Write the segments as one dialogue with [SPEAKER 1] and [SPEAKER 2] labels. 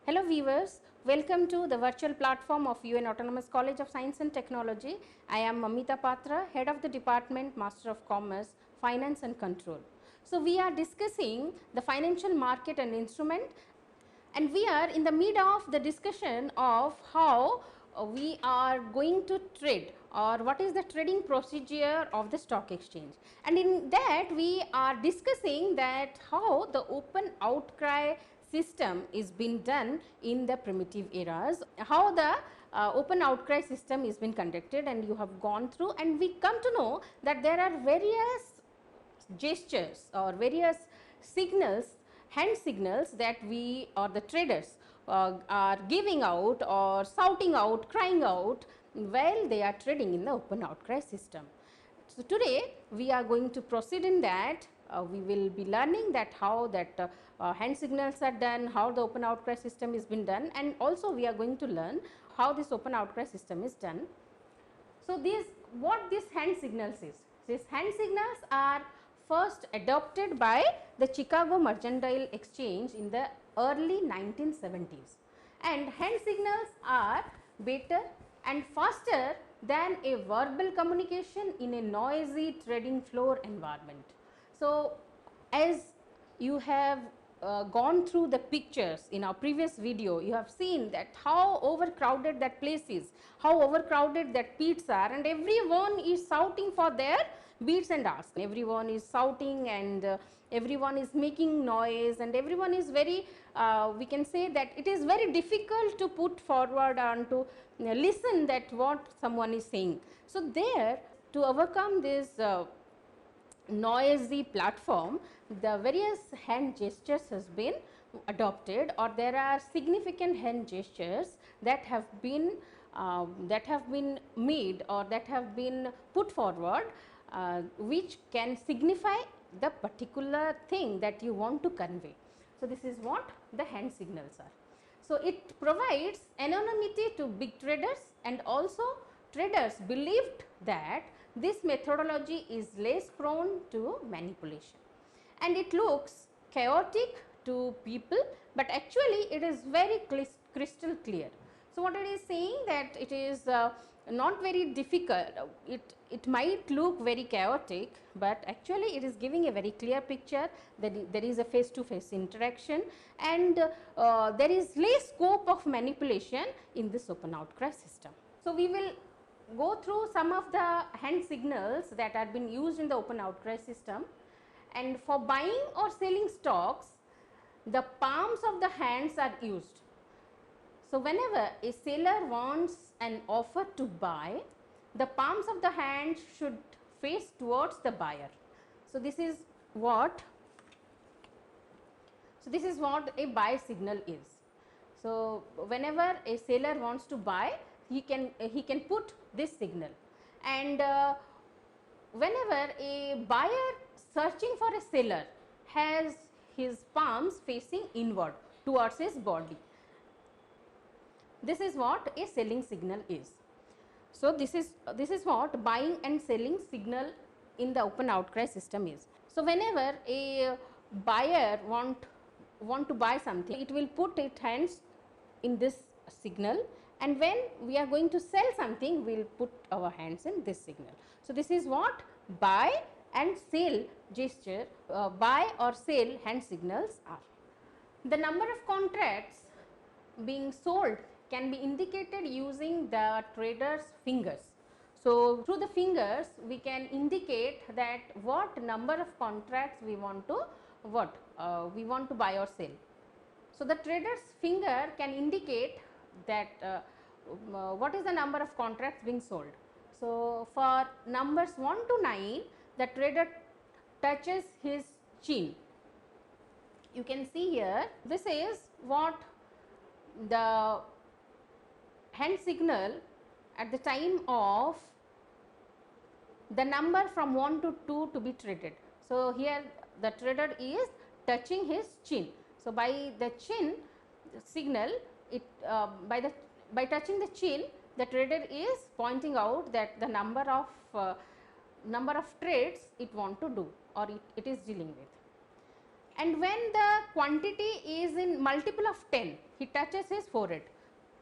[SPEAKER 1] Hello viewers, welcome to the virtual platform of UN Autonomous College of Science and Technology. I am Amitabala Patra, Head of the Department, Master of Commerce, Finance and Control. So we are discussing the financial market and instrument, and we are in the mid of the discussion of how we are going to trade, or what is the trading procedure of the stock exchange. And in that we are discussing that how the open outcry system is being done in the primitive eras, how the open outcry system is being conducted, and you have gone through, and we come to know that there are various gestures or various signals, hand signals, that we or the traders are giving out or shouting out, crying out while they are trading in the open outcry system. So today we are going to proceed in that. We will be learning that how that hand signals are done, how the open outcry system is been done, and also we are going to learn how this open outcry system is done. So what these hand signals is? These hand signals are first adopted by the Chicago Mercantile Exchange in the early 1970s, and hand signals are better and faster than a verbal communication in a noisy trading floor environment. So as you have gone through the pictures in our previous video, you have seen that how overcrowded that place is, how overcrowded that pits are, and everyone is shouting for their bids and asks. Everyone is shouting, and everyone is making noise, and everyone is very, we can say that it is very difficult to put forward and to listen that what someone is saying. So there, to overcome this noisy platform, the various hand gestures has been adopted, or there are significant hand gestures that have been made or that have been put forward, which can signify the particular thing that you want to convey. So this is what the hand signals are. So it provides anonymity to big traders, and also traders believed that this methodology is less prone to manipulation, and it looks chaotic to people, but actually it is very crystal clear. So what it is saying, that it is not very difficult. It might look very chaotic, but actually it is giving a very clear picture that there is a face to face interaction, and there is less scope of manipulation in this open outcry system. So we will go through some of the hand signals that are being used in the open outcry system. And for buying or selling stocks, the palms of the hands are used. So whenever a seller wants an offer to buy, the palms of the hands should face towards the buyer. So this is what a buy signal is. So whenever a seller wants to buy, he can put this signal, and whenever a buyer searching for a seller has his palms facing inward towards his body, this is what a selling signal is. So this is what buying and selling signal in the open outcry system is. So whenever a buyer want to buy something, it will put its hands in this signal, and when we are going to sell something, we will put our hands in this signal. So this is what buy and sell gesture, buy or sell hand signals are. The number of contracts being sold can be indicated using the trader's fingers. So through the fingers we can indicate that what number of contracts we want to buy or sell. So the trader's finger can indicate that what is the number of contracts being sold. So for numbers 1 to 9, the trader touches his chin. You can see here, this is what the hand signal at the time of the number from 1 to 2 to be traded. So here the trader is touching his chin. So by the chin signal, by touching the chin, the trader is pointing out that the number of trades it want to do, or it is dealing with. and when the quantity is in multiple of 10, he touches his forehead.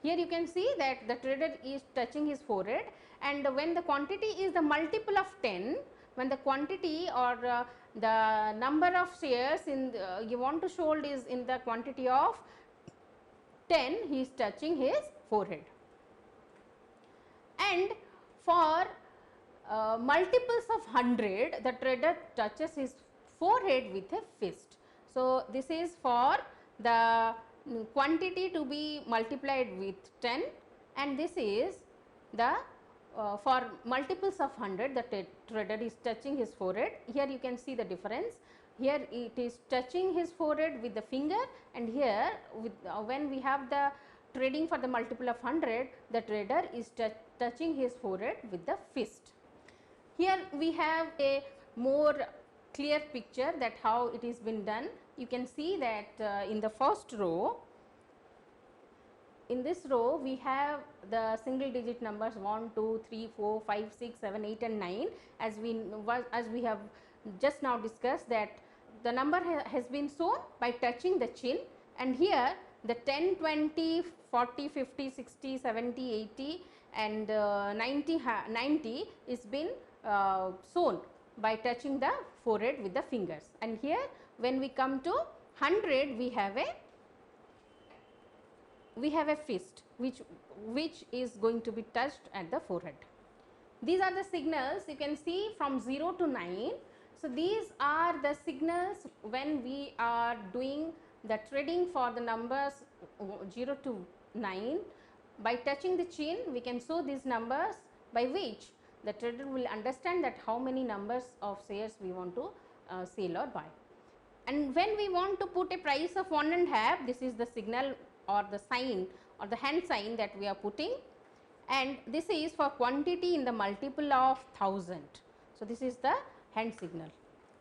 [SPEAKER 1] Here you can see that the trader is touching his forehead, and when the quantity is the multiple of 10, when the quantity or the number of shares in the, you want to show is in the quantity of 10, he is touching his forehead. And for multiples of 100, the trader touches his forehead with a fist. So, this is for the quantity to be multiplied with 10, and this is the for multiples of 100, the trader is touching his forehead. Here you can see the difference. Here it is touching his forehead with the finger, and here with when we have the trading for the multiple of 100, the trader is touching his forehead with the fist. Here we have a more clear picture that how it is been done. You can see that in the first row, in this row we have the single digit numbers 1, 2, 3, 4, 5, 6, 7, 8 and 9, as we have just now discussed that the number has been shown by touching the chin, and here the 10, 20, 40, 50, 60, 70, 80 and 90 is been shown by touching the forehead with the fingers, and here when we come to 100, we have a fist which is going to be touched at the forehead. These are the signals you can see from 0 to 9. So, these are the signals when we are doing the trading for the numbers 0 to 9. By touching the chin, we can show these numbers by which the trader will understand that how many numbers of shares we want to sell or buy. And when we want to put a price of 1.5, this is the signal or the sign or the hand sign that we are putting, and this is for quantity in the multiple of 1000. So, this is the hand signal.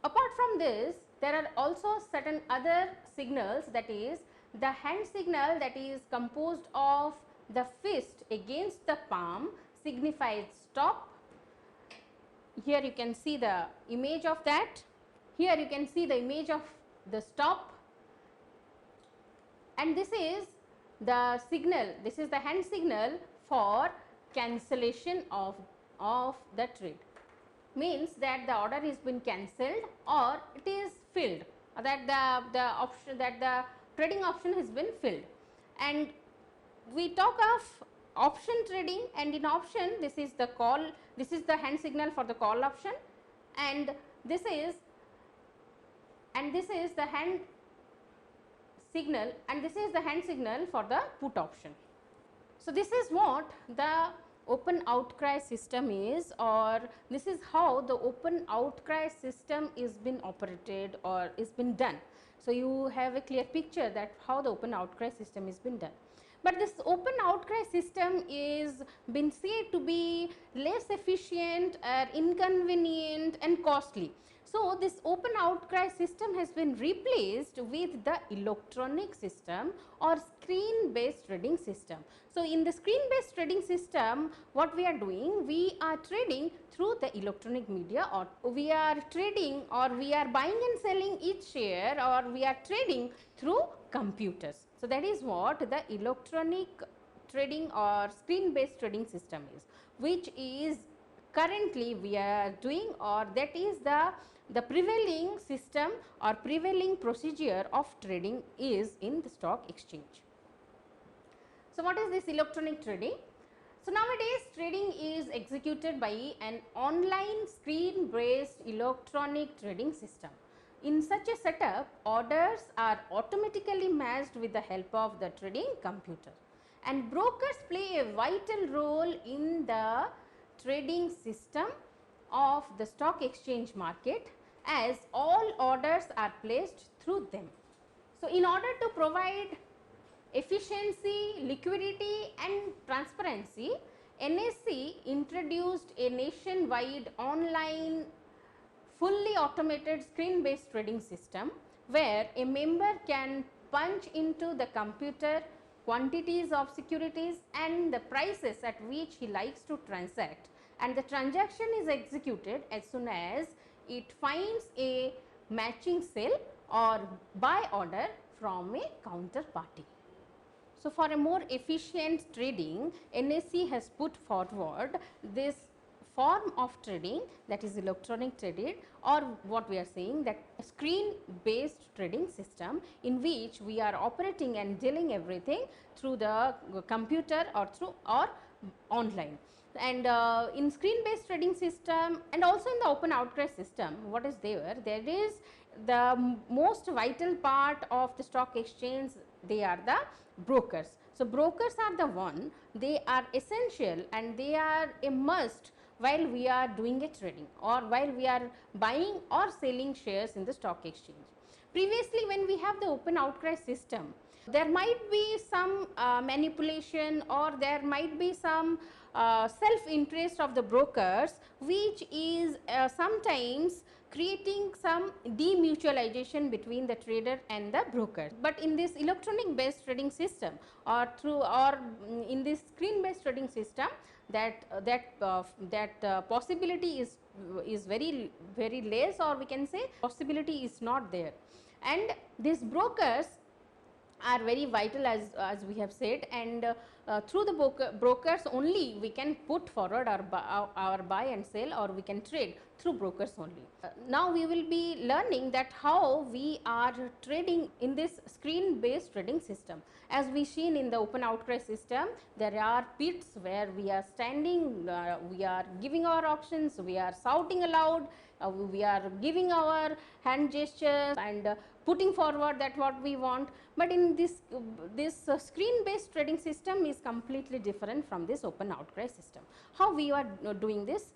[SPEAKER 1] Apart from this, there are also certain other signals, that is the hand signal that is composed of the fist against the palm signifies stop. Here you can see the image of that. Here you can see the image of the stop, and this is the signal, this is the hand signal for cancellation of the trade. Means that the order has been cancelled or it is filled, or that the trading option has been filled. And we talk of option trading, and in option this is the call, this is the hand signal for the call option, and this is the hand signal, and this is the hand signal for the put option. So, this is what the open outcry system is, or this is how the open outcry system is been operated or is been done. So, you have a clear picture that how the open outcry system is been done. But this open outcry system is been said to be less efficient, inconvenient and costly. So, this open outcry system has been replaced with the electronic system or screen based trading system. So, in the screen based trading system, what we are doing, we are trading through the electronic media, or we are trading, or we are buying and selling each share, or we are trading through computers. So, that is what the electronic trading or screen based trading system is, which is currently we are doing, or that is the prevailing system or prevailing procedure of trading is in the stock exchange. So, what is this electronic trading? So, nowadays trading is executed by an online screen based electronic trading system. In such a setup, orders are automatically matched with the help of the trading computer, and brokers play a vital role in the trading system of the stock exchange market, as all orders are placed through them. So, in order to provide efficiency, liquidity and transparency, NSE introduced a nationwide online fully automated screen based trading system, where a member can punch into the computer quantities of securities and the prices at which he likes to transact, and the transaction is executed as soon as it finds a matching sell or buy order from a counterparty. So, for a more efficient trading, NSE has put forward this form of trading, that is electronic trading, or what we are saying that screen based trading system, in which we are operating and dealing everything through the computer or through or online. And in screen based trading system and also in the open outcry system, what is there? There is the most vital part of the stock exchange, they are the brokers. So, brokers are the one, they are essential and they are a must while we are doing a trading or while we are buying or selling shares in the stock exchange. Previously, when we have the open outcry system, there might be some manipulation or there might be some self interest of the brokers, which is sometimes creating some demutualization between the trader and the broker. But in this electronic based trading system or in this screen based trading system, that possibility is very less, or we can say possibility is not there. And these brokers are very vital, as we have said, and through the brokers only we can put forward our buy and sell, or we can trade through brokers only. Now we will be learning that how we are trading in this screen based trading system. As we seen in the open outcry system, there are pits where we are standing, we are giving our options, we are shouting aloud, we are giving our hand gestures and putting forward that what we want. But in this screen based trading system is completely different from this open outcry system. How we are doing this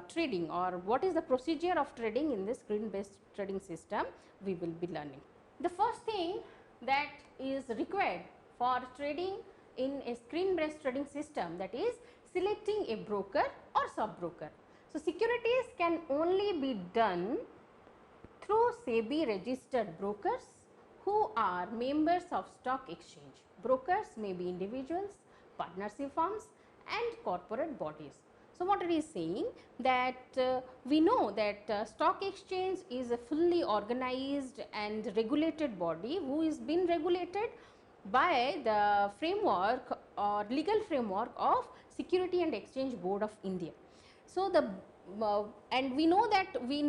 [SPEAKER 1] trading, or what is the procedure of trading in this screen based trading system, we will be learning. The first thing that is required for trading in a screen based trading system, that is selecting a broker or sub broker. So, securities can only be done through SEBI registered brokers who are members of stock exchange. Brokers may be individuals, partnership firms and corporate bodies. So, what it is saying that we know that stock exchange is a fully organized and regulated body who is been regulated by the framework or legal framework of Security and Exchange Board of India. So, and we know that we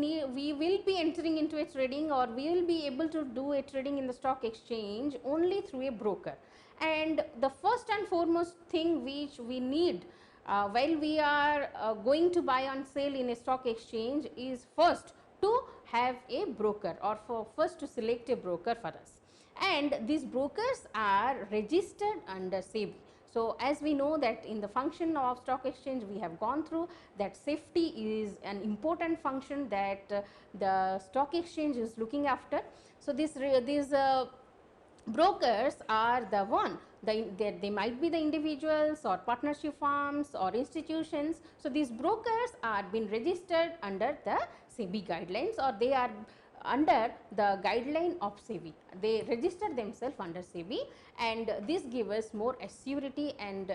[SPEAKER 1] will be entering into a trading, or we will be able to do a trading in the stock exchange only through a broker. And the first and foremost thing which we need while we are going to buy and sell in a stock exchange is first to have a broker, or first to select a broker for us. And these brokers are registered under SEBI. So, as we know that in the function of stock exchange, we have gone through that safety is an important function that the stock exchange is looking after. So, these brokers are the one, they might be the individuals or partnership firms or institutions. So, these brokers are been registered under the SEBI guidelines, or they are under the guideline of SEBI. They register themselves under SEBI, and this gives us more assurity and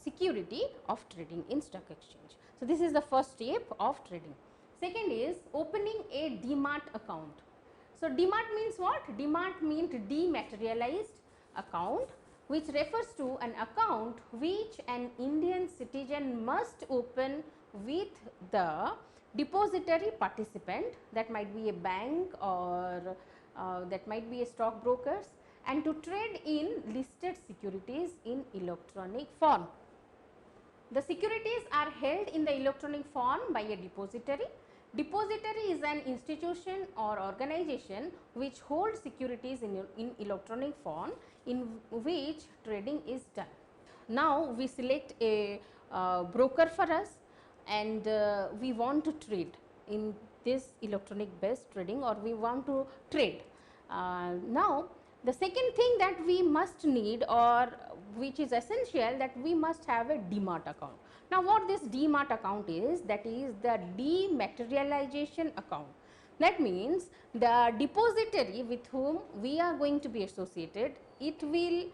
[SPEAKER 1] security of trading in stock exchange. So, this is the first step of trading. Second is opening a demat account. So, demat means what? Demat means dematerialized account, which refers to an account which an Indian citizen must open with the depository participant, that might be a bank or that might be a stockbrokers, and to trade in listed securities in electronic form. The securities are held in the electronic form by a depository. Depository is an institution or organization which holds securities in electronic form in which trading is done. Now, we select a broker for us, and we want to trade in this electronic based trading, or we want to trade. Now, the second thing that we must need, or which is essential, that we must have a demat account. Now, what this demat account is? That is the dematerialization account. That means the depository with whom we are going to be associated, it will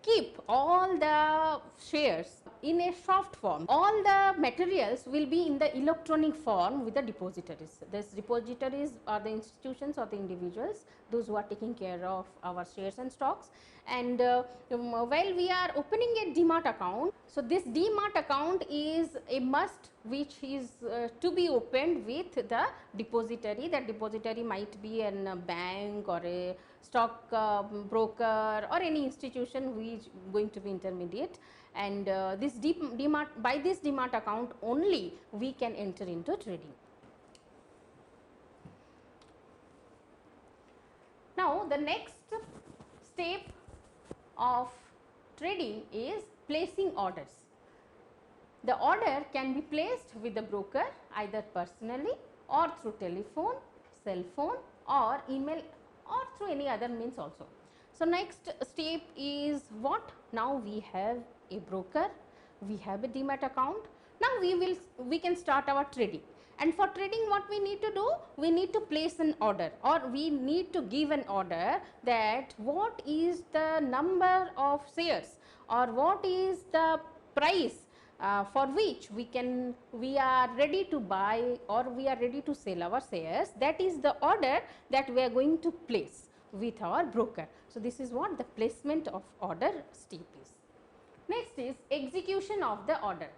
[SPEAKER 1] keep all the shares in a soft form. All the materials will be in the electronic form with the depositories. These depositories are the institutions or the individuals, those who are taking care of our shares and stocks. And while we are opening a demat account, so this demat account is a must which is to be opened with the depository. That depository might be a bank or a stock broker or any institution which is going to be intermediate, and this demat, by this demat account only we can enter into trading. Now the next step of trading is placing orders. The order can be placed with the broker either personally or through telephone, cell phone or email or through any other means also. So next step is what? Now we have a broker, we have a demat account. Now we can start our trading. And for trading, what we need to do? We need to place an order, or we need to give an order that what is the number of shares or what is the price for which we are ready to buy or we are ready to sell our shares. That is the order that we are going to place with our broker. So this is what the placement of order step is. Next is execution of the order.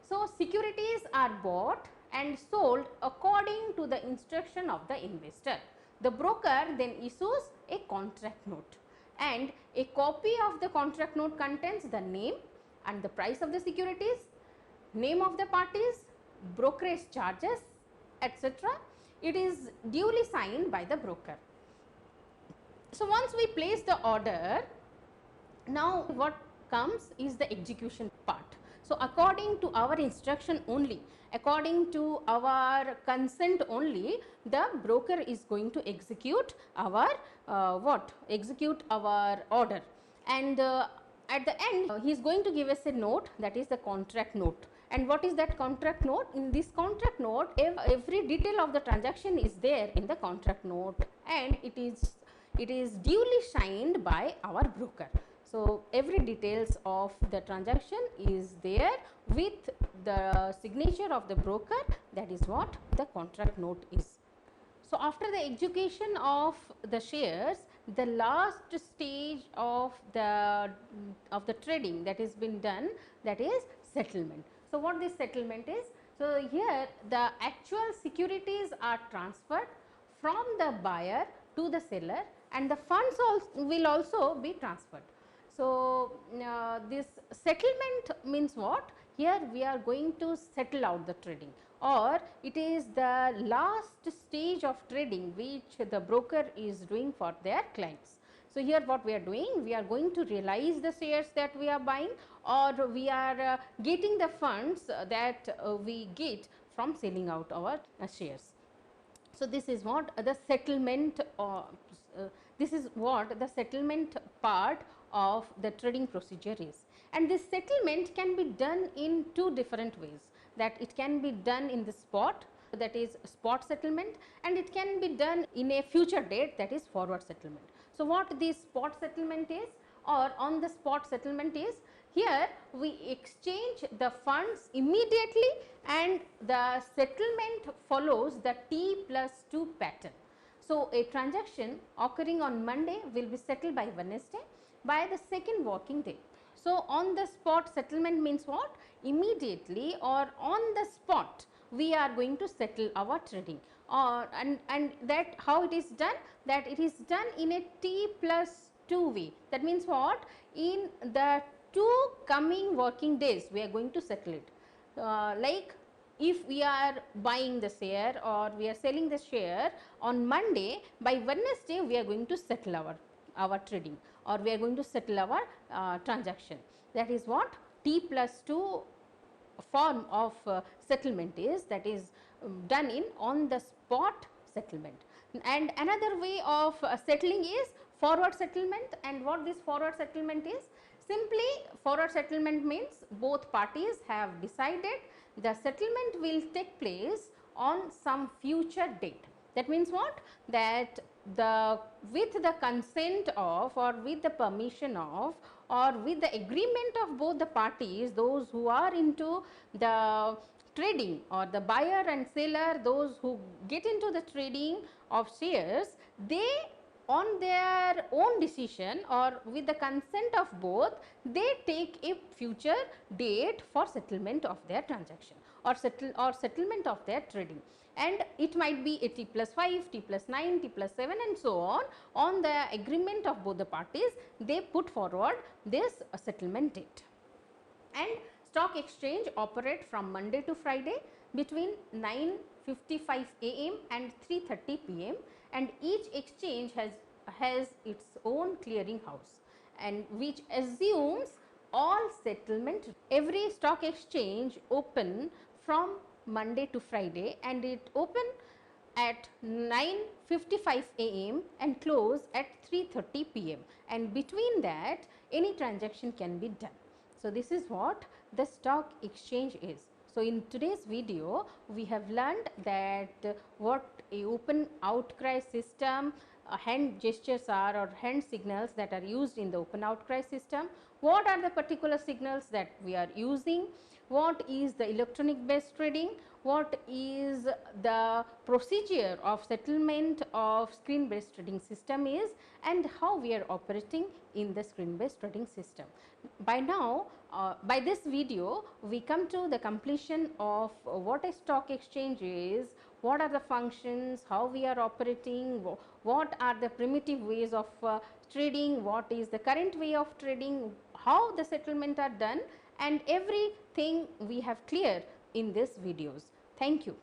[SPEAKER 1] So securities are bought and sold according to the instruction of the investor. The broker then issues a contract note, and a copy of the contract note contains the name and the price of the securities, name of the parties, brokerage charges, etc. It is duly signed by the broker. So once we place the order, now what comes is the execution part. So according to our instruction only, according to our consent only, the broker is going to execute our execute our order, and at the end he is going to give us a note, that is the contract note. And what is that contract note? In this contract note, every detail of the transaction is there in the contract note, and it is duly signed by our broker. So every details of the transaction is there with the signature of the broker. That is what the contract note is. So after the execution of the shares, the last stage of the trading that has been done, that is settlement. So what this settlement is? So here the actual securities are transferred from the buyer to the seller, and the funds will also be transferred. So this settlement means what? Here we are going to settle out the trading, or it is the last stage of trading which the broker is doing for their clients. So here what we are doing? We are going to realize the shares that we are buying, or we are getting the funds that we get from selling out our shares. So this is what the settlement this is what the settlement part of the trading procedure is. And this settlement can be done in two different ways. That it can be done in the spot, that is spot settlement, and it can be done in a future date, that is forward settlement. So what this spot settlement is, or on the spot settlement is, here we exchange the funds immediately and the settlement follows the T+2 pattern. So a transaction occurring on Monday will be settled by Wednesday by the second working day. So on the spot settlement means what? Immediately or on the spot we are going to settle our trading, and that how it is done? That it is done in a T+2 way. That means what? In the 2 coming working days we are going to settle it. Like if we are buying the share or we are selling the share on Monday, by Wednesday we are going to settle our trading, or we are going to settle our transaction. That is what T+2 form of settlement is, that is done in on the spot settlement. And another way of settling is forward settlement. And what this forward settlement is? Simply forward settlement means both parties have decided the settlement will take place on some future date. That means what? That with the consent of or with the permission of or with the agreement of both the parties, those who are into the trading, or the buyer and seller, those who get into the trading of shares, they on their own decision or with the consent of both, they take a future date for settlement of their transaction, or settlement of their trading, and it might be a T plus 5, T plus 9, T plus 7 and so on the agreement of both the parties, they put forward this settlement date. And stock exchange operate from Monday to Friday between 9:55 am and 3:30 pm, and each exchange has its own clearing house, and which assumes all settlement. Every stock exchange open from Monday to Friday, and it open at 9:55 am and close at 3:30 pm, and between that any transaction can be done. So, this is what the stock exchange is. So, in today's video we have learned that what a open outcry system, hand gestures are, or hand signals that are used in the open outcry system, what are the particular signals that we are using, what is the electronic based trading, what is the procedure of settlement of screen based trading system is, and how we are operating in the screen based trading system. By now, by this video we come to the completion of what a stock exchange is, what are the functions, how we are operating, what are the primitive ways of trading, what is the current way of trading, how the settlement are done, and everything we have clear in this videos. Thank you.